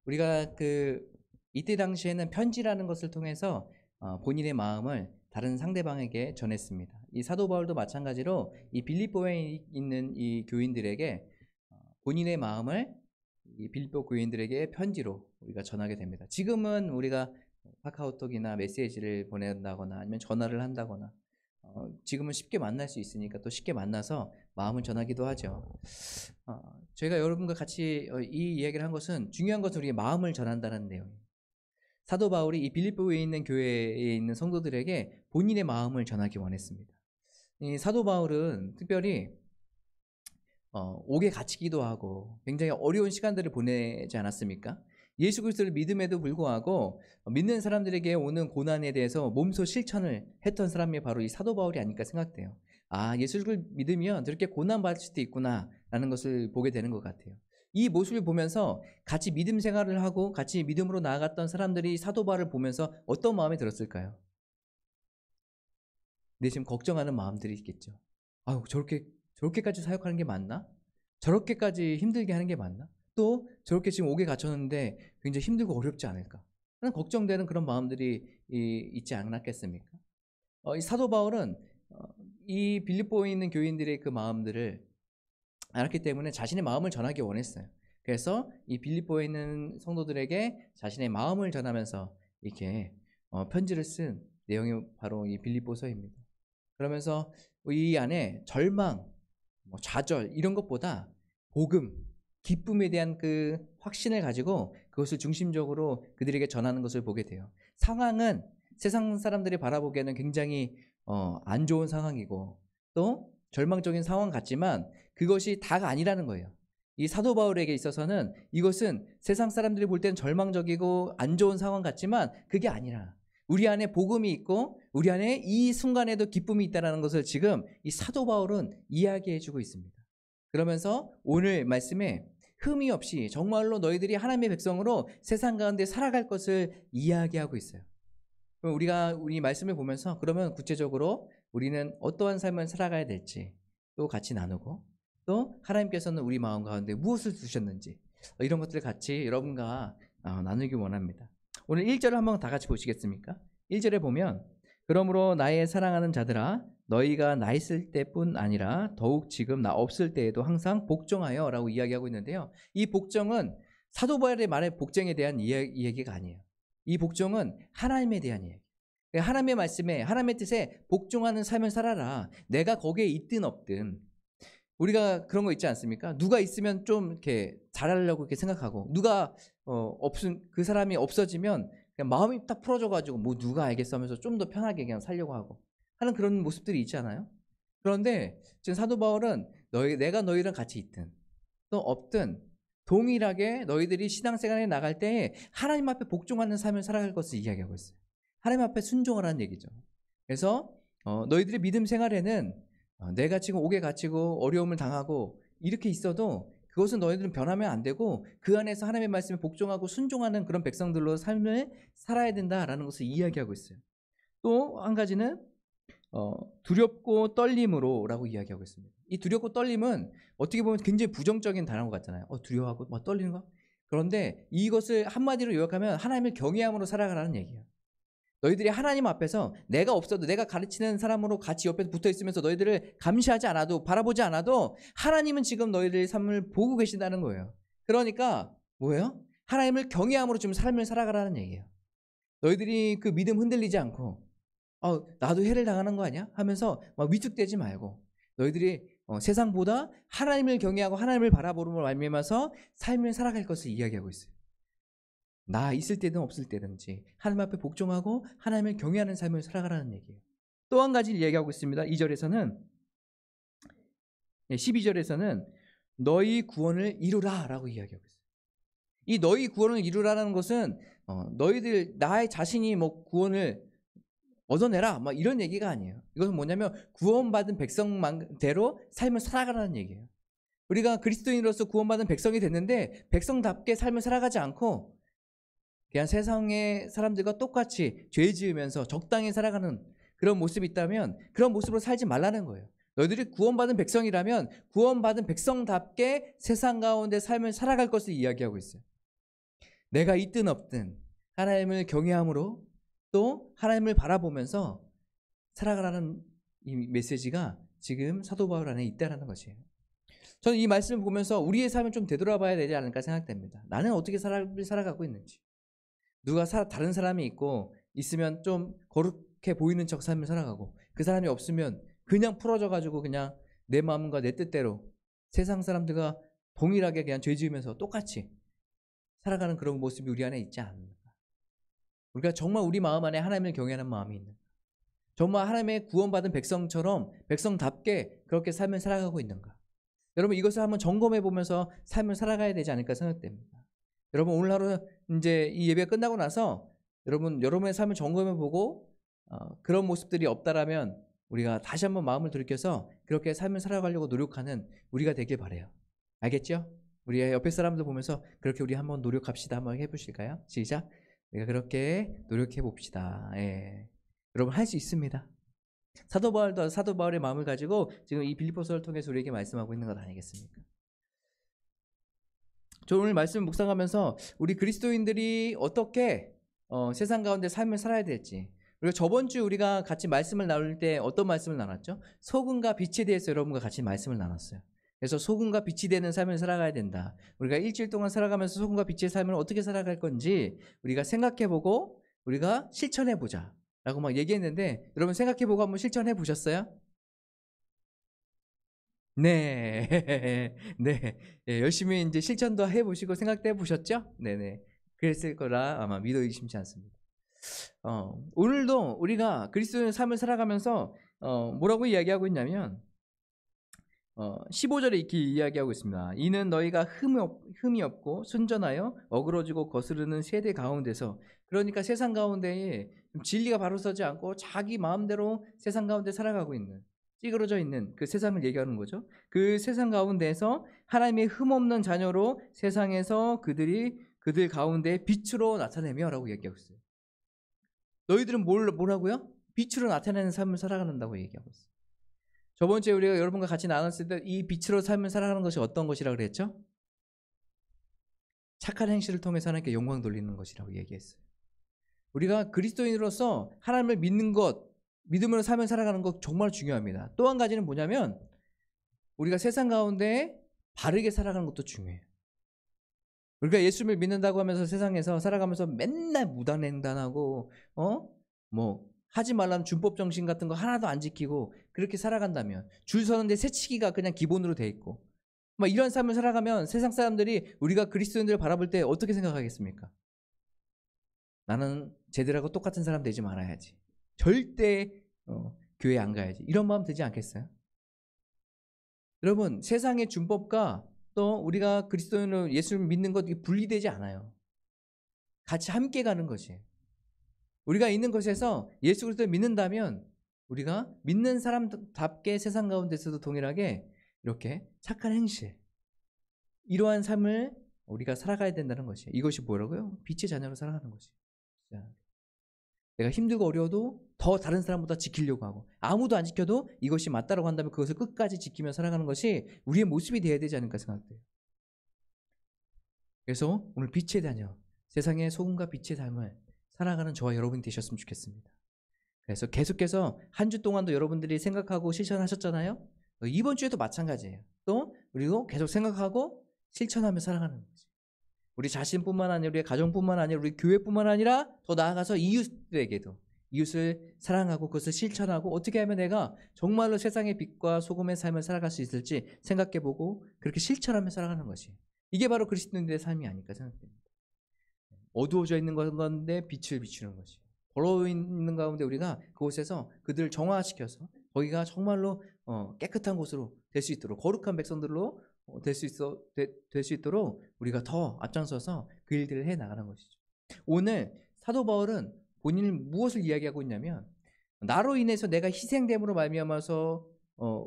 우리가 이때 당시에는 편지라는 것을 통해서 본인의 마음을 다른 상대방에게 전했습니다. 이 사도 바울도 마찬가지로 이 빌립보에 있는 이 교인들에게 본인의 마음을 이 빌립보 교인들에게 편지로 우리가 전하게 됩니다. 지금은 우리가 카카오톡이나 메시지를 보낸다거나 아니면 전화를 한다거나 지금은 쉽게 만날 수 있으니까 또 쉽게 만나서 마음을 전하기도 하죠. 저희가 여러분과 같이 이 이야기를 한 것은 중요한 것은 우리의 마음을 전한다는 내용이에요. 사도 바울이 이 빌립보에 있는 교회에 있는 성도들에게 본인의 마음을 전하기 원했습니다. 이 사도 바울은 특별히 옥에 갇히기도 하고 굉장히 어려운 시간들을 보내지 않았습니까? 예수 그리스도를 믿음에도 불구하고 믿는 사람들에게 오는 고난에 대해서 몸소 실천을 했던 사람이 바로 이 사도 바울이 아닐까 생각돼요. 예수를 믿으면 저렇게 고난받을 수도 있구나 라는 것을 보게 되는 것 같아요. 이 모습을 보면서 같이 믿음 생활을 하고 같이 믿음으로 나아갔던 사람들이 사도 바울을 보면서 어떤 마음이 들었을까요? 지금 걱정하는 마음들이 있겠죠. 저렇게까지 사역하는 게 맞나? 저렇게까지 힘들게 하는 게 맞나? 또 저렇게 지금 옥에 갇혔는데 굉장히 힘들고 어렵지 않을까? 하는 걱정되는 그런 마음들이 있지 않았겠습니까? 이 사도 바울은 이 빌립보에 있는 교인들의 그 마음들을 알았기 때문에 자신의 마음을 전하기 원했어요. 그래서 이 빌립보에 있는 성도들에게 자신의 마음을 전하면서 이렇게 편지를 쓴 내용이 바로 이 빌립보서입니다. 그러면서 이 안에 절망, 좌절 이런 것보다 복음, 기쁨에 대한 그 확신을 가지고 그것을 중심적으로 그들에게 전하는 것을 보게 돼요. 상황은 세상 사람들이 바라보기에는 굉장히 안 좋은 상황이고 또 절망적인 상황 같지만 그것이 다가 아니라는 거예요. 이 사도 바울에게 있어서는 이것은 세상 사람들이 볼 때는 절망적이고 안 좋은 상황 같지만 그게 아니라 우리 안에 복음이 있고 우리 안에 이 순간에도 기쁨이 있다는 것을 지금 이 사도 바울은 이야기해 주고 있습니다. 그러면서 오늘 말씀에 흠이 없이 정말로 너희들이 하나님의 백성으로 세상 가운데 살아갈 것을 이야기하고 있어요. 그럼 우리가 우리 말씀을 보면서 그러면 구체적으로 우리는 어떠한 삶을 살아가야 될지 또 같이 나누고 또 하나님께서는 우리 마음 가운데 무엇을 두셨는지 이런 것들을 같이 여러분과 나누기 원합니다. 오늘 1절을 한번 다 같이 보시겠습니까? 1절에 보면 그러므로 나의 사랑하는 자들아 너희가 나 있을 때뿐 아니라 더욱 지금 나 없을 때에도 항상 복종하여 라고 이야기하고 있는데요. 이 복종은 사도 바울의 말의 복종에 대한 이야기가 아니에요. 이 복종은 하나님에 대한 이야기. 하나님의 말씀에 하나님의 뜻에 복종하는 삶을 살아라. 내가 거기에 있든 없든. 우리가 그런 거 있지 않습니까? 누가 있으면 좀 이렇게 잘하려고 이렇게 생각하고 누가 그 사람이 없어지면 그냥 마음이 딱 풀어져가지고 뭐 누가 알겠어 하면서 좀 더 편하게 그냥 살려고 하고 하는 그런 모습들이 있잖아요. 그런데 지금 사도 바울은 내가 너희랑 같이 있든 또 없든 동일하게 너희들이 신앙생활에 나갈 때 하나님 앞에 복종하는 삶을 살아갈 것을 이야기하고 있어요. 하나님 앞에 순종하라는 얘기죠. 그래서 너희들의 믿음 생활에는 내가 지금 옥에 갇히고 어려움을 당하고 이렇게 있어도 그것은 너희들은 변하면 안 되고 그 안에서 하나님의 말씀에 복종하고 순종하는 그런 백성들로 삶을 살아야 된다라는 것을 이야기하고 있어요. 또 한 가지는 두렵고 떨림으로 라고 이야기하고 있습니다. 이 두렵고 떨림은 어떻게 보면 굉장히 부정적인 단어 같잖아요. 두려워하고 떨리는 거? 그런데 이것을 한마디로 요약하면 하나님을 경외함으로 살아가라는 얘기예요. 너희들이 하나님 앞에서 내가 없어도 내가 가르치는 사람으로 같이 옆에서 붙어 있으면서 너희들을 감시하지 않아도 바라보지 않아도 하나님은 지금 너희들의 삶을 보고 계신다는 거예요. 그러니까 뭐예요? 하나님을 경외함으로 좀 삶을 살아가라는 얘기예요. 너희들이 그 믿음 흔들리지 않고 나도 해를 당하는 거 아니야? 하면서 막 위축되지 말고 너희들이 세상보다 하나님을 경외하고 하나님을 바라보므로 말미암아서 삶을 살아갈 것을 이야기하고 있어요. 나 있을 때든 없을 때든지 하나님 앞에 복종하고 하나님을 경외하는 삶을 살아가라는 얘기예요. 또 한 가지를 얘기하고 있습니다. 2절에서는 12절에서는 너희 구원을 이루라 라고 이야기하고 있어요. 이 너희 구원을 이루라는 것은 너희들 나의 자신이 뭐 구원을 얻어내라 막 이런 얘기가 아니에요. 이것은 뭐냐면 구원받은 백성대로 삶을 살아가라는 얘기예요. 우리가 그리스도인으로서 구원받은 백성이 됐는데 백성답게 삶을 살아가지 않고 그냥 세상의 사람들과 똑같이 죄 지으면서 적당히 살아가는 그런 모습이 있다면 그런 모습으로 살지 말라는 거예요. 너희들이 구원받은 백성이라면 구원받은 백성답게 세상 가운데 삶을 살아갈 것을 이야기하고 있어요. 내가 있든 없든 하나님을 경외함으로 또 하나님을 바라보면서 살아가라는 이 메시지가 지금 사도 바울 안에 있다는 것이에요. 저는 이 말씀을 보면서 우리의 삶을 좀 되돌아봐야 되지 않을까 생각됩니다. 나는 어떻게 살아가고 있는지. 누가 다른 사람이 있으면 좀 거룩해 보이는 척 삶을 살아가고, 그 사람이 없으면 그냥 풀어져가지고 그냥 내 마음과 내 뜻대로 세상 사람들과 동일하게 그냥 죄 지으면서 똑같이 살아가는 그런 모습이 우리 안에 있지 않는가. 우리가 정말 우리 마음 안에 하나님을 경외하는 마음이 있는가. 정말 하나님의 구원받은 백성처럼 백성답게 그렇게 삶을 살아가고 있는가. 여러분, 이것을 한번 점검해 보면서 삶을 살아가야 되지 않을까 생각됩니다. 여러분, 오늘 하루 이제 이 예배가 끝나고 나서 여러분의 삶을 점검해 보고 그런 모습들이 없다라면 우리가 다시 한번 마음을 돌이켜서 그렇게 삶을 살아가려고 노력하는 우리가 되길 바라요. 알겠죠? 우리 옆에 사람들 보면서 그렇게 우리 한번 노력합시다. 한번 해보실까요? 시작. 우리가 그렇게 노력해 봅시다. 예. 여러분, 할 수 있습니다. 사도 바울의 마음을 가지고 지금 이 빌립보서를 통해서 우리에게 말씀하고 있는 것 아니겠습니까? 저 오늘 말씀 묵상하면서 우리 그리스도인들이 어떻게 세상 가운데 삶을 살아야 될지, 그리고 저번 주 우리가 같이 말씀을 나눌 때 어떤 말씀을 나눴죠? 소금과 빛에 대해서 여러분과 같이 말씀을 나눴어요. 그래서 소금과 빛이 되는 삶을 살아가야 된다. 우리가 일주일 동안 살아가면서 소금과 빛의 삶을 어떻게 살아갈 건지 우리가 생각해보고 우리가 실천해보자 라고 막 얘기했는데, 여러분 생각해보고 한번 실천해보셨어요? 네. 네. 예, 열심히 이제 실천도 해보시고 생각도 해보셨죠? 네네. 그랬을 거라 아마 믿어 의심치 않습니다. 오늘도 우리가 그리스도의 삶을 살아가면서 뭐라고 이야기하고 있냐면 15절에 이렇게 이야기하고 있습니다. 이는 너희가 흠이 없고 순전하여 어그러지고 거스르는 세대 가운데서, 그러니까 세상 가운데에 진리가 바로 서지 않고 자기 마음대로 세상 가운데 살아가고 있는, 찌그러져 있는 그 세상을 얘기하는 거죠. 그 세상 가운데에서 하나님의 흠없는 자녀로 세상에서 그들 가운데 빛으로 나타내며 라고 얘기하고 있어요. 너희들은 뭐라고요? 빛으로 나타내는 삶을 살아간다고 얘기하고 있어요. 저번 주에 우리가 여러분과 같이 나눴을 때 이 빛으로 삶을 살아가는 것이 어떤 것이라고 그랬죠? 착한 행실을 통해서 하나님께 영광 돌리는 것이라고 얘기했어요. 우리가 그리스도인으로서 하나님을 믿는 것, 믿음으로 삶을 살아가는 것 정말 중요합니다. 또 한 가지는 뭐냐면 우리가 세상 가운데 바르게 살아가는 것도 중요해요. 우리가 예수를 믿는다고 하면서 세상에서 살아가면서 맨날 무단횡단하고 하지 말라는 준법 정신 같은 거 하나도 안 지키고 그렇게 살아간다면, 줄 서는데 새치기가 그냥 기본으로 돼 있고 막 이런 삶을 살아가면 세상 사람들이 우리가 그리스도인들을 바라볼 때 어떻게 생각하겠습니까? 나는 쟤들하고 똑같은 사람 되지 말아야지, 절대 교회 안 가야지, 이런 마음 들지 않겠어요? 여러분, 세상의 준법과 또 우리가 그리스도인으로 예수를 믿는 것 분리되지 않아요. 같이 함께 가는 것이에요. 우리가 있는 것에서 예수 그리스도를 믿는다면 우리가 믿는 사람답게 세상 가운데서도 동일하게 이렇게 착한 행실, 이러한 삶을 우리가 살아가야 된다는 것이에요. 이것이 뭐라고요? 빛의 자녀로 살아가는 것이에요. 내가 힘들고 어려워도 더 다른 사람보다 지키려고 하고, 아무도 안 지켜도 이것이 맞다라고 한다면 그것을 끝까지 지키며 살아가는 것이 우리의 모습이 되어야 되지 않을까 생각돼요. 그래서 오늘 빛의 자녀, 세상의 소금과 빛의 삶을 살아가는 저와 여러분이 되셨으면 좋겠습니다. 그래서 계속해서 한 주 동안도 여러분들이 생각하고 실천하셨잖아요. 이번 주에도 마찬가지예요. 또 그리고 계속 생각하고 실천하며 살아가는 거지. 우리 자신뿐만 아니라 우리 가정뿐만 아니라 우리 교회뿐만 아니라 더 나아가서 이웃들에게도 이웃을 사랑하고 그것을 실천하고 어떻게 하면 내가 정말로 세상의 빛과 소금의 삶을 살아갈 수 있을지 생각해보고 그렇게 실천하며 살아가는 것이, 이게 바로 그리스도인들의 삶이 아닐까 생각됩니다. 어두워져 있는 건데 빛을 비추는 것이, 더러워 있는 가운데 우리가 그곳에서 그들을 정화시켜서 거기가 정말로 깨끗한 곳으로 될 수 있도록, 거룩한 백성들로 될 수 있도록 우리가 더 앞장서서 그 일들을 해 나가는 것이죠. 오늘 사도 바울은 본인이 무엇을 이야기하고 있냐면, 나로 인해서 내가 희생됨으로 말미암아서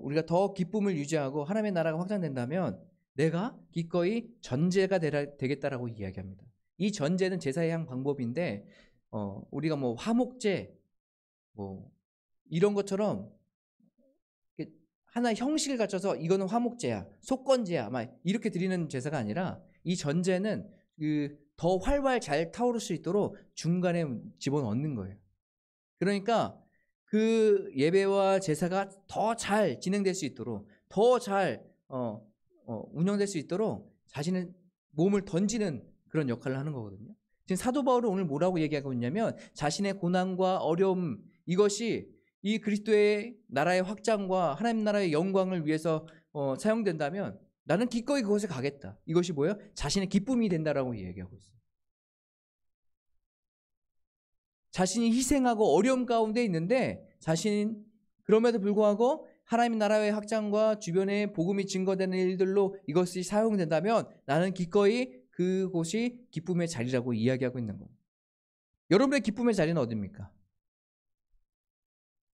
우리가 더 기쁨을 유지하고 하나님의 나라가 확장된다면 내가 기꺼이 전제가 되겠다라고 이야기합니다. 이 전제는 제사의 한 방법인데 우리가 화목제 이런 것처럼 하나의 형식을 갖춰서 이거는 화목제야, 속건제야 막 이렇게 드리는 제사가 아니라, 이 전제는 더 활활 잘 타오를 수 있도록 중간에 집어넣는 거예요. 그러니까 그 예배와 제사가 더 잘 진행될 수 있도록, 더 잘 운영될 수 있도록 자신의 몸을 던지는 그런 역할을 하는 거거든요. 지금 사도 바울은 오늘 뭐라고 얘기하고 있냐면, 자신의 고난과 어려움, 이것이 이 그리스도의 나라의 확장과 하나님 나라의 영광을 위해서 사용된다면 나는 기꺼이 그것에 가겠다. 이것이 뭐예요? 자신의 기쁨이 된다라고 얘기하고 있어요. 자신이 희생하고 어려움 가운데 있는데, 자신 그럼에도 불구하고 하나님 나라의 확장과 주변에 복음이 증거되는 일들로 이것이 사용된다면 나는 기꺼이 그곳이 기쁨의 자리라고 이야기하고 있는 거예요. 여러분의 기쁨의 자리는 어디입니까?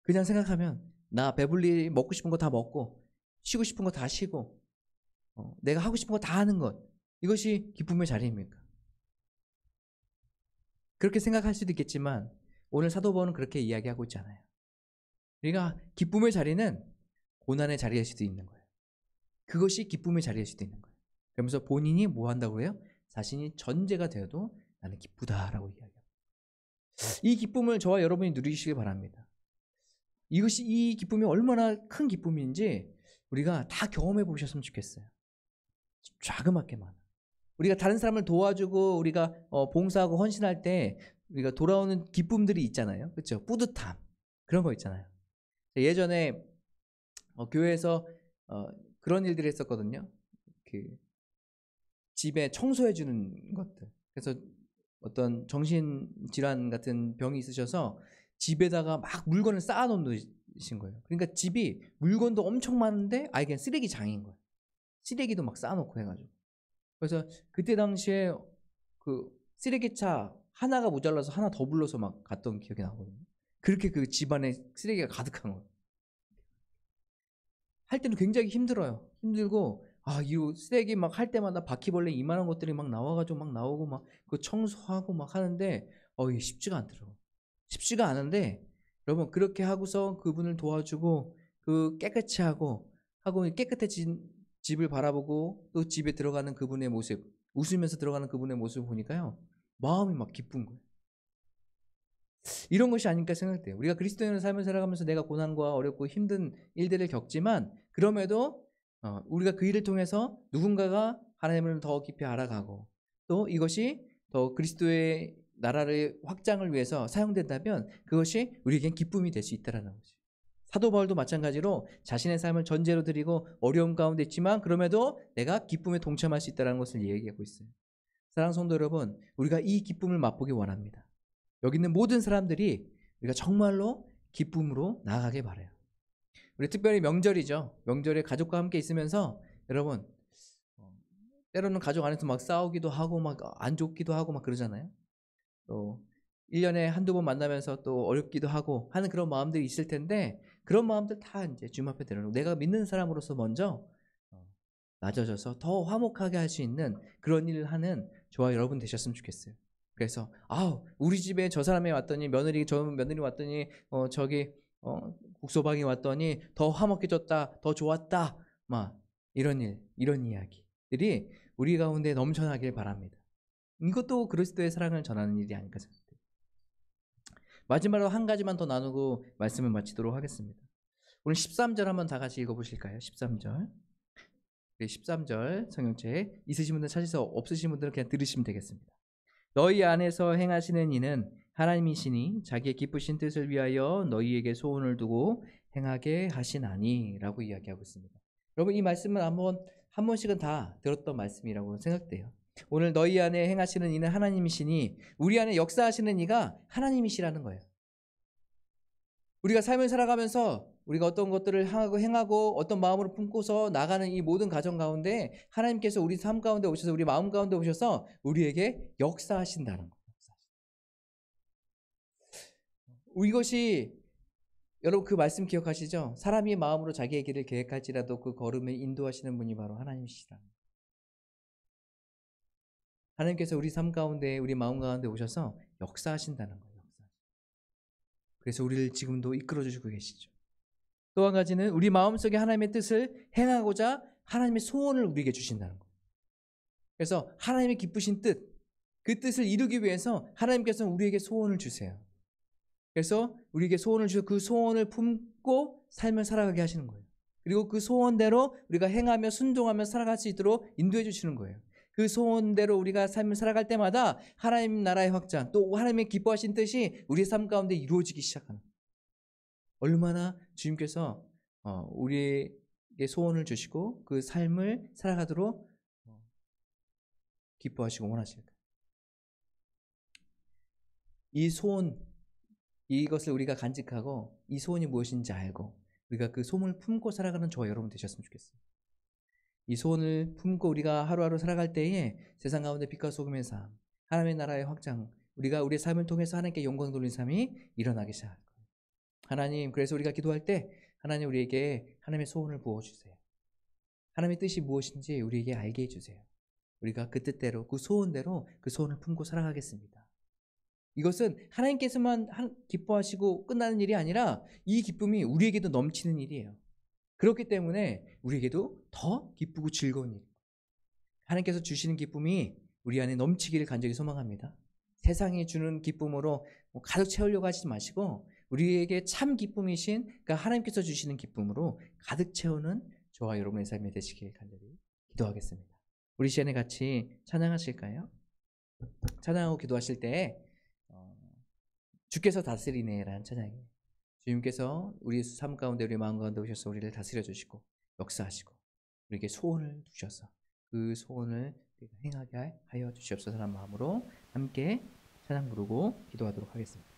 그냥 생각하면 나 배불리 먹고 싶은 거 다 먹고 쉬고 싶은 거 다 쉬고 내가 하고 싶은 거 다 하는 것, 이것이 기쁨의 자리입니까? 그렇게 생각할 수도 있겠지만 오늘 사도 바울은 그렇게 이야기하고 있잖아요. 우리가 기쁨의 자리는 고난의 자리일 수도 있는 거예요. 그것이 기쁨의 자리일 수도 있는 거예요. 그러면서 본인이 뭐 한다고 해요? 자신이 전제가 되어도 나는 기쁘다라고 이야기합니다. 이 기쁨을 저와 여러분이 누리시길 바랍니다. 이 기쁨이 얼마나 큰 기쁨인지 우리가 다 경험해 보셨으면 좋겠어요. 자그맣게만. 우리가 다른 사람을 도와주고 우리가 봉사하고 헌신할 때 우리가 돌아오는 기쁨들이 있잖아요. 그렇죠? 뿌듯함. 그런 거 있잖아요. 예전에 교회에서 그런 일들을 했었거든요. 그 집에 청소해 주는 것들. 그래서 어떤 정신질환 같은 병이 있으셔서 집에다가 막 물건을 쌓아 놓으신 거예요. 그러니까 집이 물건도 엄청 많은데 아예 그냥 쓰레기장인 거예요. 쓰레기도 막 쌓아놓고 해가지고. 그래서 그때 당시에 그 쓰레기차 하나가 모자라서 하나 더 불러서 막 갔던 기억이 나거든요. 그렇게 그 집안에 쓰레기가 가득한 거예요. 할 때는 굉장히 힘들어요. 힘들고 이 쓰레기 막 할 때마다 바퀴벌레 이만한 것들이 막 나와가지고 막 나오고 막 그 청소하고 막 하는데 이게 쉽지가 않더라고요. 쉽지가 않은데 여러분, 그렇게 하고서 그분을 도와주고 그 깨끗이 하고 깨끗해진 집을 바라보고 또 집에 들어가는 그분의 모습, 웃으면서 들어가는 그분의 모습을 보니까요, 마음이 막 기쁜 거예요. 이런 것이 아닐까 생각돼요. 우리가 그리스도인의 삶을 살아가면서 내가 고난과 어렵고 힘든 일들을 겪지만 그럼에도 우리가 그 일을 통해서 누군가가 하나님을 더 깊이 알아가고 또 이것이 더 그리스도의 나라의 확장을 위해서 사용된다면 그것이 우리에겐 기쁨이 될 수 있다는 거죠. 사도 바울도 마찬가지로 자신의 삶을 전제로 드리고 어려움 가운데 있지만 그럼에도 내가 기쁨에 동참할 수 있다는 것을 얘기하고 있어요. 사랑하는 성도 여러분, 우리가 이 기쁨을 맛보기 원합니다. 여기 있는 모든 사람들이 우리가 정말로 기쁨으로 나아가길 바라요. 우리 특별히 명절이죠. 명절에 가족과 함께 있으면서 여러분, 때로는 가족 안에서 막 싸우기도 하고 막 안 좋기도 하고 막 그러잖아요. 또 1년에 한두 번 만나면서 또 어렵기도 하고 하는 그런 마음들이 있을 텐데, 그런 마음들 다 이제 주님 앞에 내려놓고 내가 믿는 사람으로서 먼저 낮아져서 더 화목하게 할 수 있는 그런 일을 하는 저와 여러분 되셨으면 좋겠어요. 그래서 우리 집에 저 사람이 왔더니 저 며느리 왔더니 저기 국소방이 왔더니 더 화목해졌다, 더 좋았다, 막 이런 이야기들이 우리 가운데 넘쳐나길 바랍니다. 이것도 그리스도의 사랑을 전하는 일이 아닐까 생각해요. 마지막으로 한 가지만 더 나누고 말씀을 마치도록 하겠습니다. 오늘 13절 한번 다 같이 읽어보실까요? 13절. 13절 성경책 있으신 분들 찾으셔서 없으신 분들은 그냥 들으시면 되겠습니다. 너희 안에서 행하시는 이는 하나님이시니 자기의 기쁘신 뜻을 위하여 너희에게 소원을 두고 행하게 하시나니 라고 이야기하고 있습니다. 여러분, 이 말씀은 한 번씩은 다 들었던 말씀이라고 생각돼요. 오늘 너희 안에 행하시는 이는 하나님이시니, 우리 안에 역사하시는 이가 하나님이시라는 거예요. 우리가 삶을 살아가면서 우리가 어떤 것들을 행하고 어떤 마음으로 품고서 나가는 이 모든 과정 가운데 하나님께서 우리 삶 가운데 오셔서 우리 마음 가운데 오셔서 우리에게 역사하신다는 거예요. 이것이 여러분 그 말씀 기억하시죠? 사람이 마음으로 자기의 길을 계획할지라도 그 걸음을 인도하시는 분이 바로 하나님이시라. 하나님께서 우리 삶 가운데 우리 마음 가운데 오셔서 역사하신다는 거예요. 그래서 우리를 지금도 이끌어 주시고 계시죠. 또 한 가지는 우리 마음속에 하나님의 뜻을 행하고자 하나님의 소원을 우리에게 주신다는 거예요. 그래서 하나님의 기쁘신 뜻, 그 뜻을 이루기 위해서 하나님께서는 우리에게 소원을 주세요. 그래서 우리에게 소원을 주셔서 그 소원을 품고 삶을 살아가게 하시는 거예요. 그리고 그 소원대로 우리가 행하며 순종하며 살아갈 수 있도록 인도해 주시는 거예요. 그 소원대로 우리가 삶을 살아갈 때마다 하나님 나라의 확장, 또 하나님의 기뻐하신 뜻이 우리의 삶 가운데 이루어지기 시작하는 거예요. 얼마나 주님께서 우리에게 소원을 주시고 그 삶을 살아가도록 기뻐하시고 원하실까요? 이 소원, 이것을 우리가 간직하고 이 소원이 무엇인지 알고 우리가 그 소원을 품고 살아가는 저와 여러분 되셨으면 좋겠어요. 이 소원을 품고 우리가 하루하루 살아갈 때에 세상 가운데 빛과 소금의 삶, 하나님의 나라의 확장, 우리가 우리의 삶을 통해서 하나님께 영광 돌리는 삶이 일어나기 시작할 거예요. 하나님, 그래서 우리가 기도할 때 하나님 우리에게 하나님의 소원을 부어주세요. 하나님의 뜻이 무엇인지 우리에게 알게 해주세요. 우리가 그 뜻대로, 그 소원대로 그 소원을 품고 살아가겠습니다. 이것은 하나님께서만 기뻐하시고 끝나는 일이 아니라 이 기쁨이 우리에게도 넘치는 일이에요. 그렇기 때문에 우리에게도 더 기쁘고 즐거운 일. 하나님께서 주시는 기쁨이 우리 안에 넘치기를 간절히 소망합니다. 세상이 주는 기쁨으로 가득 채우려고 하지 마시고 우리에게 참 기쁨이신 그러니까 하나님께서 주시는 기쁨으로 가득 채우는 저와 여러분의 삶이 되시길 간절히 기도하겠습니다. 우리 시간에 같이 찬양하실까요? 찬양하고 기도하실 때 주께서 다스리네라는 찬양이에요. 주님께서 우리 삶 가운데 우리 마음 가운데 오셔서 우리를 다스려 주시고 역사하시고 우리에게 소원을 주셔서 그 소원을 행하게 하여 주시옵소서라는 마음으로 함께 찬양 부르고 기도하도록 하겠습니다.